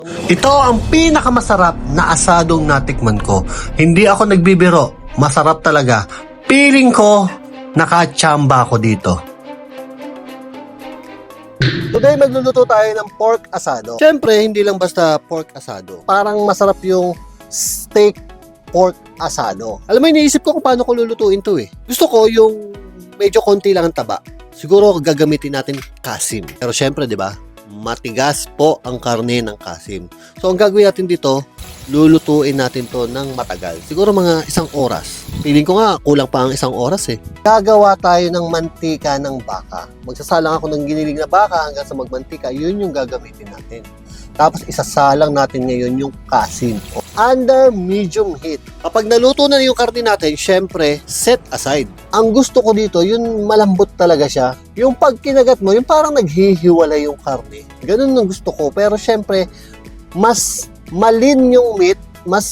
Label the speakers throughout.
Speaker 1: Ito ang pinakamasarap na asadong natikman ko. Hindi ako nagbibiro. Masarap talaga. Feeling ko, nakachamba ako dito. Today, magluluto tayo ng pork asado. Siyempre, hindi lang basta pork asado. Parang masarap yung steak pork asado. Alam mo, iniisip ko kung paano ko lulutuin to eh. Gusto ko yung medyo konti lang ang taba. Siguro gagamitin natin kasim. Pero siyempre, di ba? Matigas po ang karne ng kasim. So, ang gagawin natin dito, lulutuin natin to ng matagal. Siguro mga 1 oras. Feeling ko nga, kulang pa ang 1 oras eh. Gagawa tayo ng mantika ng baka. Magsasalang ako ng giniling na baka hanggang sa magmantika. Yun yung gagamitin natin. Tapos, isasalang natin ngayon yung kasim. Under medium heat. Kapag naluto na yung karne natin, syempre, set aside. Ang gusto ko dito, yung malambot talaga siya. Yung pag kinagat mo, yung parang naghihiwala yung karne. Ganun ang gusto ko. Pero syempre, mas malin yung meat, mas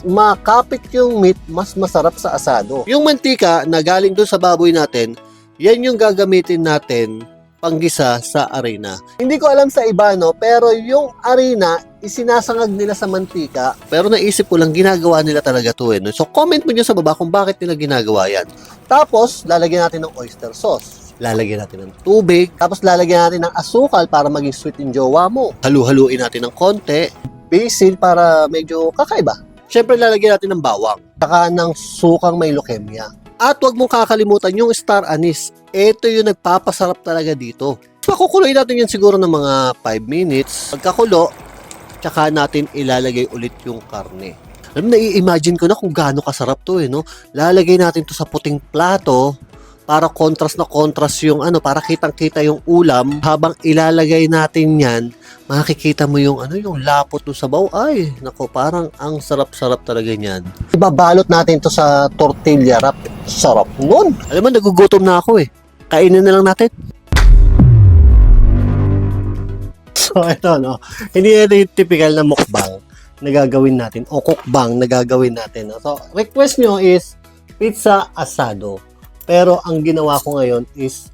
Speaker 1: makapit yung meat, mas masarap sa asado. Yung mantika na galing doon sa baboy natin, yan yung gagamitin natin panggisa sa arena. Hindi ko alam sa iba, no? Pero yung arena, isinasangag nila sa mantika. Pero naisip ko lang, ginagawa nila talaga to eh. No? So, comment mo nyo sa baba kung bakit nila ginagawa yan. Tapos, lalagyan natin ng oyster sauce. Lalagyan natin ng tubig. Tapos, lalagyan natin ng asukal para maging sweet yung jowa mo. Halu-haluin natin ng konti. Basil para medyo kakaiba. Siyempre, lalagyan natin ng bawang. Saka ng sukang may leukemia. At huwag mong kakalimutan yung star anise. Ito yung nagpapasarap talaga dito. Pakukuloyin natin yan siguro ng mga 5 minutes. Pagkakulo, tsaka natin ilalagay ulit yung karne. Alam mo, nai-imagine ko na kung gaano kasarap to eh, no? Lalagay natin to sa puting plato para contrast na contrast yung para kitang-kita yung ulam. Habang ilalagay natin yan, makikita mo yung yung lapot ng sabaw. Ay, nako, parang ang sarap-sarap talaga niyan. Ibabalot natin to sa tortilla wrap. Sarap nun. Alam mo, nagugutom na ako eh. Kainin na lang natin. So, ito, no? Hindi ito yung typical na mukbang na gagawin natin o cookbang na gagawin natin. No? So, request nyo is pizza asado. Pero ang ginawa ko ngayon is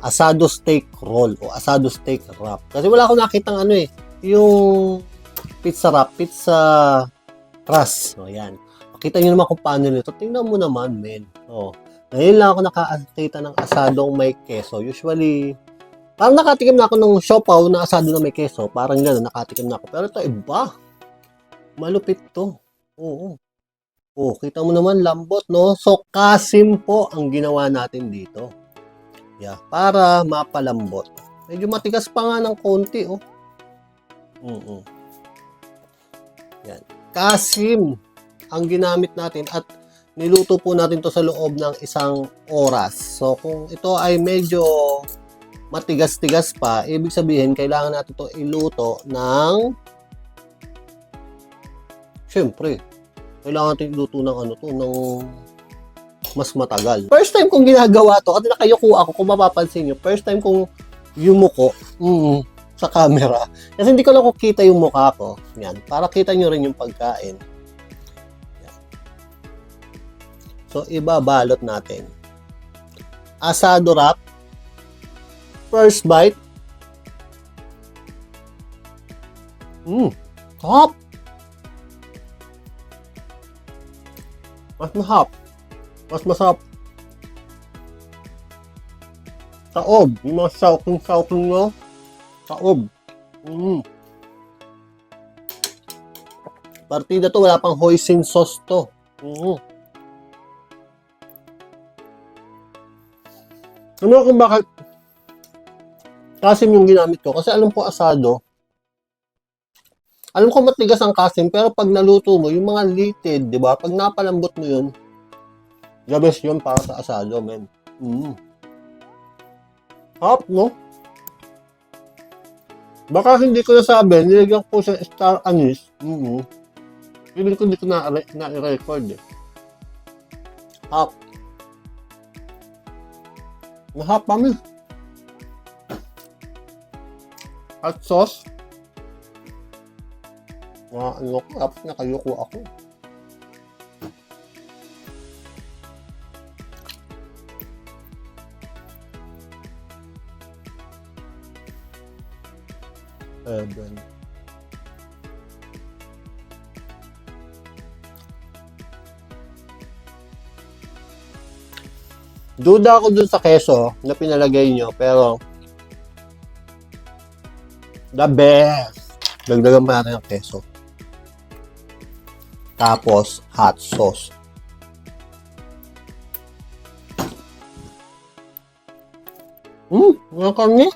Speaker 1: asado steak roll o asado steak wrap. Kasi wala akong nakitang yung pizza wrap, pizza crust. So, yan. Makita nyo naman kung paano nito. Tingnan mo naman, men. Oh. Ngayon lang ako nakakita ng asadong may keso. Usually, parang nakatikim na ako ng siopaw na asado na may keso. Parang gano'n, nakatikim na ako. Pero ito, iba. Malupit to. Oo. Oh, kita mo naman, lambot, no? So, kasim po ang ginawa natin dito. Yeah, para mapalambot. Medyo matigas pa nga ng konti, oh. Yan. Kasim ang ginamit natin at niluto po natin to sa loob ng 1 oras. So, kung ito ay medyo matigas-tigas pa, ibig sabihin, kailangan natin to iluto ng syempre, kailangan natin iluto ng ng mas matagal. First time kong ginagawa to, kasi nakayuko ako, kung mapapansin nyo, first time kong yumuko sa camera. Kasi hindi ko lang kita yung mukha ko. Yan, para kita nyo rin yung pagkain. So, ibabalot natin. Asado wrap. First bite. Top! Mas mahap. Mas masarap. Saob. Yung mga sauking no? Saob. Partida to, wala pang hoisin sauce to. Ano kung bakit kasim yung ginamit ko? Kasi alam ko asado. Alam ko matigas ang kasim, pero pag naluto mo, yung mga litid, di ba? Pag napalambot mo yun, the best yun para sa asado, men. Hop, no? Baka hindi ko nasabi, nilagyan ko sa star anise. Hindi ko na-record eh. Hop. Mahap kami. At sauce. Tapos nakayuko ako. Duda ako dun sa keso na pinalagay nyo, pero the best. Dagdagan pa natin ang keso. Tapos, hot sauce. Mga karne.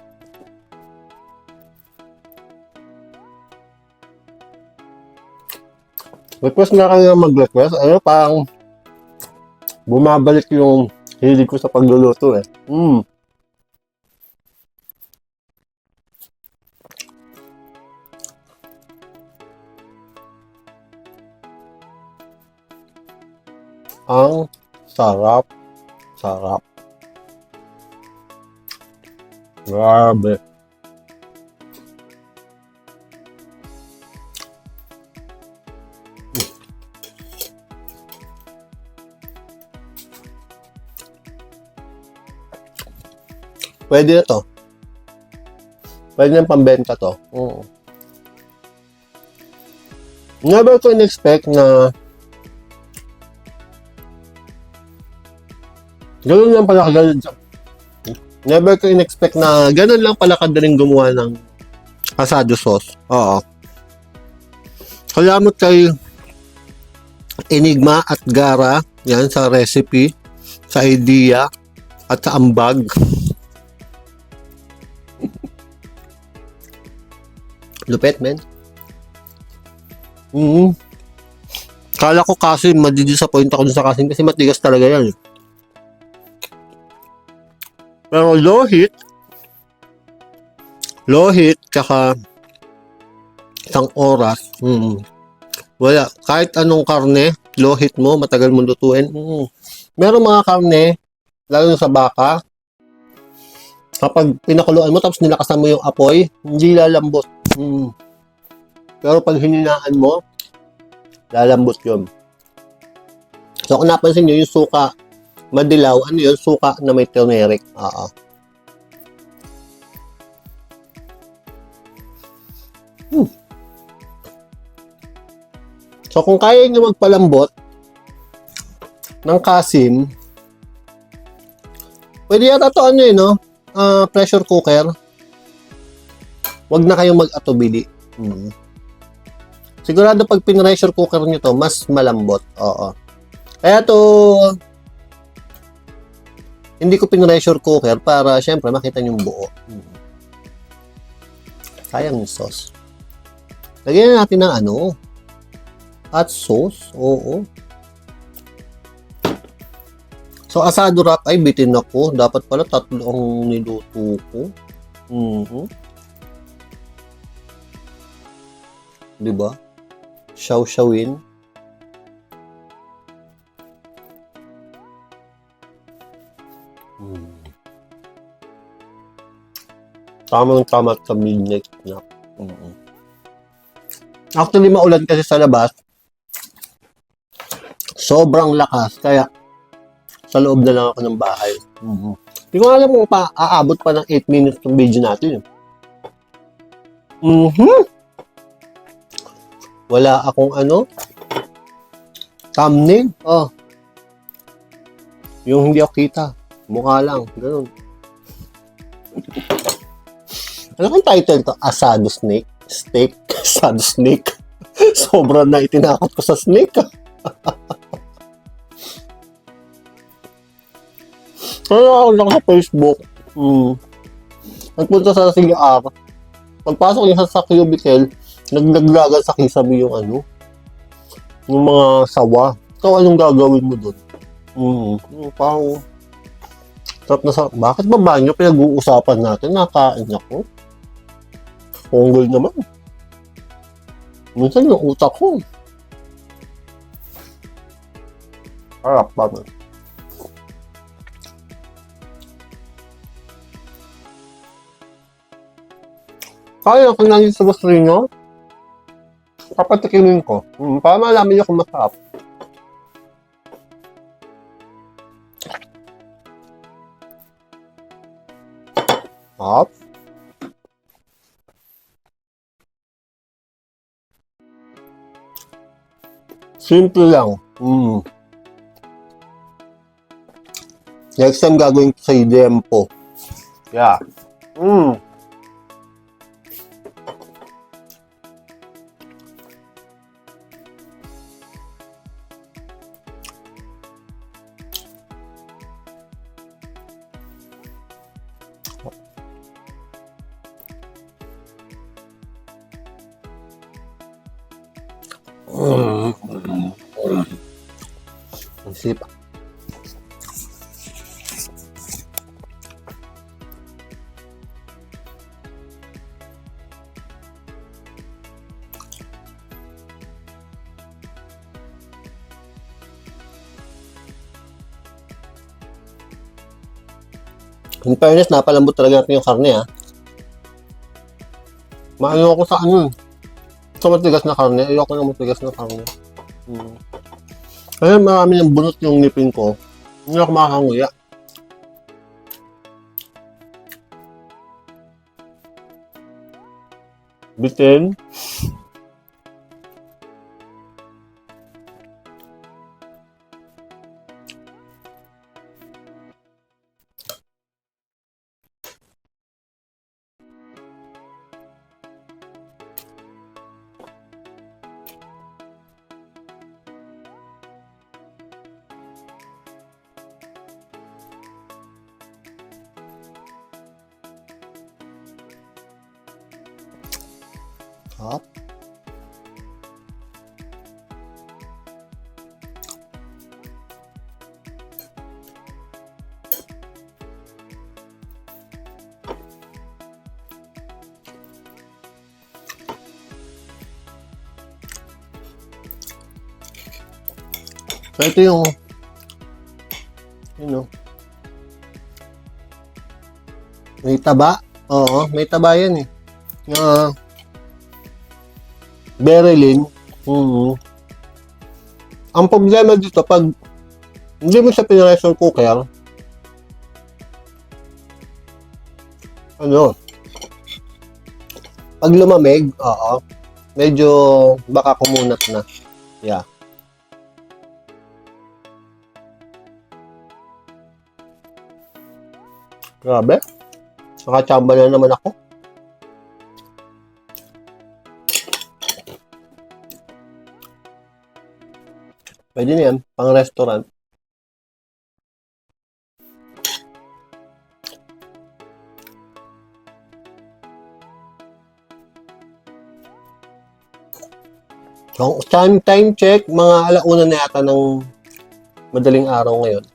Speaker 1: Request na kayo mag-request. Ano, parang bumabalik yung hilig ko sa pagluluto eh. Ang sarap. Sarap. Grabe. Pwede na to. Pwede na pambenta to. Never ko in-expect na ganun lang pala kagaling. Never ko in-expect na ganun lang pala kadaling gumawa ng asado sauce. Oo. Salamat kay Enigma at Gara. Yan sa recipe, sa idea, at sa ambag. Lupet, men. Kala ko kasi madidisappoint ako dun sa kasing kasi matigas talaga yan. Pero low heat, tsaka isang oras, wala. Kahit anong karne, low heat mo, matagal mo lutuin. Meron mga karne, lalo sa baka, kapag pinakuluan mo tapos nilakasan mo yung apoy, hindi lalambot. Pero pag hininaan mo, lalambot yun. So kung napansin nyo, yung suka madilaw, ano yun? Suka na may turmeric. So kung kaya nyo magpalambot ng kasim, pwede yata to ano no? Pressure cooker. Wag na kayong mag-atubili. Sigurado pag pin-pressure cooker nyo to, mas malambot. Oo. Kaya to, hindi ko pin-pressure cooker para syempre makita nyo yung buo. Sayang yung sauce. Lagyan natin ng ano, hot sauce. Oo. So, asado wrap ay bitin ako. Dapat pala 3 ang niluto ko. Diba? Shaw-shawin. Tamang-tama sa midnight snack. Actually, maulan kasi sa labas. Sobrang lakas. Kaya, sa loob na lang ako ng bahay. Hindi ko alam kung aabot pa ng 8 minutes ng video natin. Wala akong thumbnail. Yung hindi ako kita. Mukha lang. Ganun. Ano kang title to? Asado snake? Steak? Asado snake? Sobrang na itinakot ko sa snake. Kaya ako lang sa Facebook. Nagpunta sa CR. Pagpasok niya sa cubicle, naglaglagan sa kisabi yung yung mga sawa. So, anong gagawin mo doon? Parang sarap na sarap. Bakit ba banyo pinag-uusapan natin? Nakain ako. Ponggol naman. Minsan yung utak ko. Harap ba man? Kaya kung nangin sa gusto nyo, papatikimin ko. Para malaman nyo kung masarap. Hop. Simple lang. Next time gagawin ko sa Dempo. Yeah. Ang sipa. In fairness, napalambot talaga natin yung karne, ha. Maano ako sa ano, sa matigas na karne. Ayoko ng matigas na karne. Kaya marami ng bunot yung ngipin ko. Hindi ako makakanguya. Bitin. Hop. So ito yung may taba. Oo, may taba yan eh. Berylin. Ang problema dito, pag hindi mo siya pinressure cooker, pag lumamig, medyo baka kumunat na. Yeah. Grabe. Nakachamba na naman ako. Pwede na yan, pang restaurant. So, time check, mga alauna na yata ng madaling araw ngayon.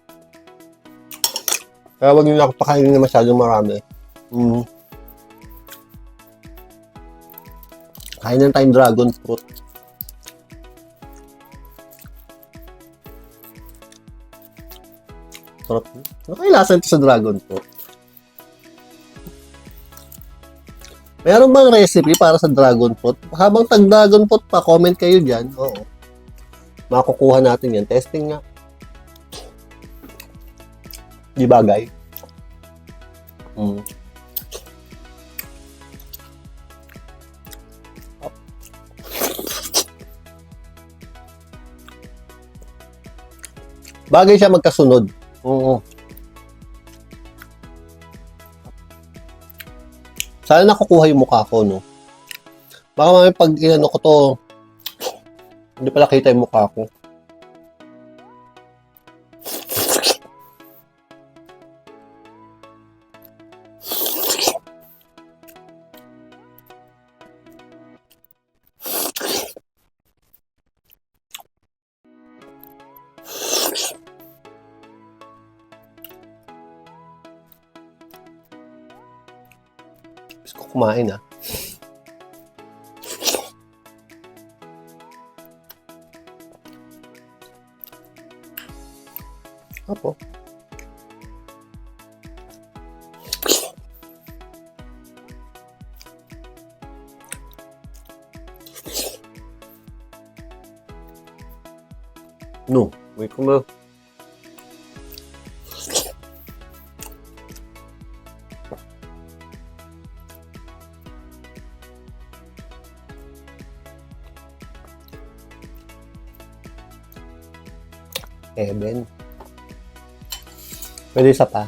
Speaker 1: Kaya wag nyo na ako pakainin na masyadong marami. Kain na tayong dragon fruit. Sarap. Ano kaya lasa ito sa dragon fruit? Meron bang recipe para sa dragon fruit? Habang tag-dragon fruit pa, comment kayo dyan. Oo. Makukuha natin yan. Testing nga. Di bagay? Bagay siya magkasunod. Oo. Sana nakukuha yung mukha ko, no? Baka may pag inano ko to, hindi pala kita yung mukha ko. Gusto ko kumain, ah. Apo. No, wait ko na. Eben. Pwede isa pa.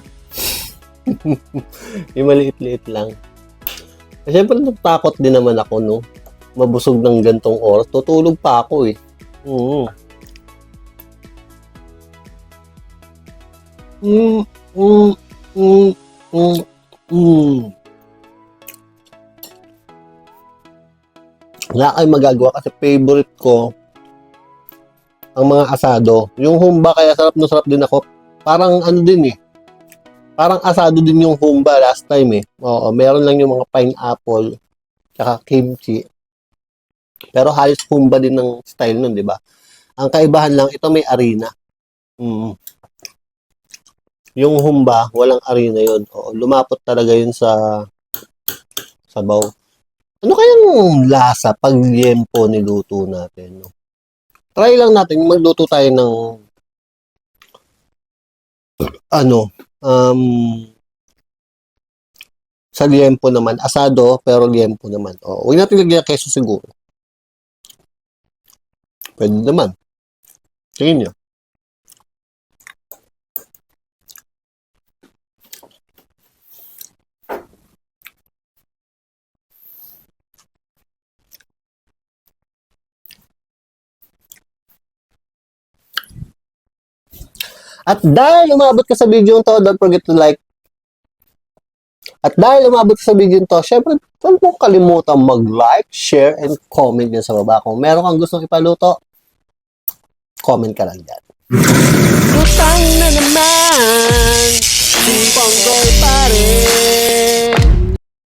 Speaker 1: Yung maliit-liit lang. Siyempre, natakot din naman ako, no? Mabusog ng gantong oras. Tutulog pa ako, eh. Mm. Mm, mm, mm, mm, mm. Wala kayong magagawa kasi favorite ko ang mga asado. Yung humba, kaya sarap din ako. Parang ano din, eh. Parang asado din yung humba last time, eh. Oo, meron lang yung mga pineapple tsaka kimchi. Pero halos humba din ng style nun, di ba? Ang kaibahan lang, ito may arena. Mm. Yung humba, walang arena yun. Oo, lumapot talaga yun sa sabaw. Ano kayang lasa pag liempo niluto natin? No? Try lang natin, magluto tayo ng ano, sa liempo naman. Asado, pero liempo naman. O, huwag natin lagyan ng keso siguro. Pwede naman. Tingin nyo. At dahil umabot ka sa video to, don't forget to like. At dahil umabot ka sa video to, syempre, huwag mong kalimutan mag-like, share, and comment yan sa baba. Kung meron kang gustong ipaluto, comment ka lang dyan. Utang na naman, si Ponggol pa rin.